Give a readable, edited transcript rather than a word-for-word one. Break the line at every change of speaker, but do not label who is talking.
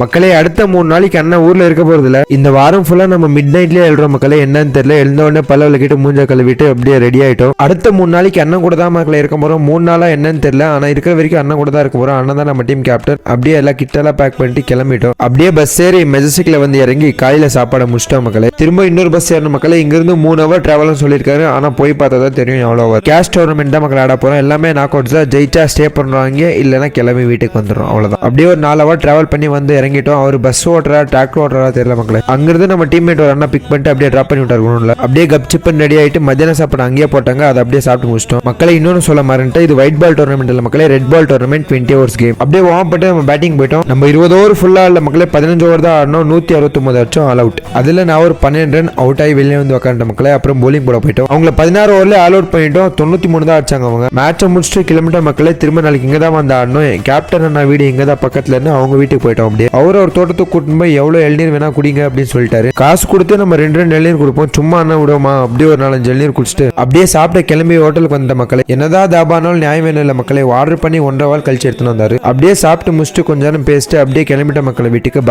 மக்களே அடுத்த 3 நாளைக்கு அண்ணன் ஊர்ல இருக்க போறது இல்ல. இந்த வாரம் ஃபுல்லா நம்ம மிட் நைட்லயே எழுறோம் மக்களே. என்னன்னு தெரியல. எழுந்த உடனே பல்ல விளக்கிட்டு மூஞ்ச கழுவிட்டு அப்படியே ரெடி ஆயிட்டோம். அடுத்த 3 நாளைக்கு அண்ணன் கூட தான் மக்களே இருக்க போறோம். 3 நாளா என்னன்னு தெரியல. ஆனா இருக்கிற வரைக்கும் அண்ணன் கூட தான் இருக்க போறோம். அண்ணன் தான் நம்ம டீம் கேப்டன். அப்படியே எல்லாம் கிட்டெல்லாம் பேக் பண்ணிட்டு கிளம்பிட்டோம். அப்படியே பஸ் ஏறி மெஜஸ்டிக்ல வந்து இறங்கி காலையில சாப்பாடு முடிச்சிட்டோம் மக்களே. திரும்ப இன்னொரு பஸ் ஏறணும் மக்களே. இங்க இருந்து 3 ஹவர் டிராவல்னு சொல்லியிருக்காரு. ஆனா போய் பார்த்தா தான் தெரியும் எவ்வளவு ஹவர். கேஷ் டோர்னமெண்ட் தான் மக்கள் ஆட போறோம். எல்லாமே நாக் அவுட்ஸ் தான். ஜெயிச்சா ஸ்டே பண்றாங்க, இல்லைன்னா கிளம்பி வீட்டுக்கு வந்துடும். அவ்வளவுதான். அப்படியே ஒரு 4 ஹவர் டிராவல் பண்ணி வந்து இறங்கிட்டோம். அவர் பஸ் ஓட்டுறா டிராக்டர் ஓட்டுறா தெரியல மக்களே. அங்கிருந்து நம்ம டீம்மேட் ஒரு அண்ணா பிக் பண்ணிட்டு அப்படியே டிராப் பண்ணி விட்டாரு. அப்படியே கப் சிப்பன் ரெடி ஆயிட்டு மத்தியான சாப்பாடு அங்கேயே போட்டாங்க. அதை அப்படியே சாப்பிட்டு முடிச்சிட்டோம் மக்களை. இன்னொன்னு சொல்ல மாறேன்ட்டு, இது ஒயிட் பால் டோர்னமெண்ட் இல்ல மக்களே, red ball tournament 20 hours game. அப்படியே வார்ம் பண்ணிட்டு நம்ம பேட்டிங் போயிட்டோம். நம்ம 20 ஓவர் ஃபுல்லா இல்ல மக்களே, 15 ஓவர் தான் ஆடணும். 169 அடிச்சோம் ஆல் அவுட். அதுல நான் ஒரு 12 ரன் அவுட் ஆகி வெளியே வந்து உட்காந்துட்ட மக்களே. அப்புறம் போலிங் போட போயிட்டோம். அவங்கள 16 ஓவர்ல ஆல் அவுட் பண்ணிட்டோம். 93 தான் அடிச்சாங்க அவங்க. மேட்சை முடிச்சுட்டு கிலோமீட்டர் மக்களே. திரும்ப நாளைக்கு இங்க தான் வந்து ஆடணும். கேப்டன் அண்ணா வீடு இங்க தான் பக்கத்துல இருந்து அவங்க வீட்டுக்கு போயிட்டோம். அப்படியே அவர் தோட்டத்துக்கு கூட்டிட்டு போய் எவ்வளவு இளநீர் வேணா குடிங்க அப்படின்னு சொல்லிட்டாரு. காசு கொடுத்து நம்ம 2 இளநீர் கொடுப்போம். சும்மா அண்ணா விடுவோமா? அப்படியே ஒரு 4-5 இளநீர் குடிச்சிட்டு அப்படியே சாப்பிட்ட கிளம்பி ஹோட்டலுக்கு வந்த மக்களே. என்னதான் தாபானாலும் நியாயம் வேணும் இல்ல மக்களே. ஆர்டர் பண்ணி 1.5 வால் கழிச்சு எடுத்துன்னு வந்தாரு. அப்படியே சாப்பிட்டு முடிச்சுட்டு கொஞ்ச நேரம் பேசிட்டு அப்படியே கிளம்பிட்ட மக்களை வீட்டுக்கு.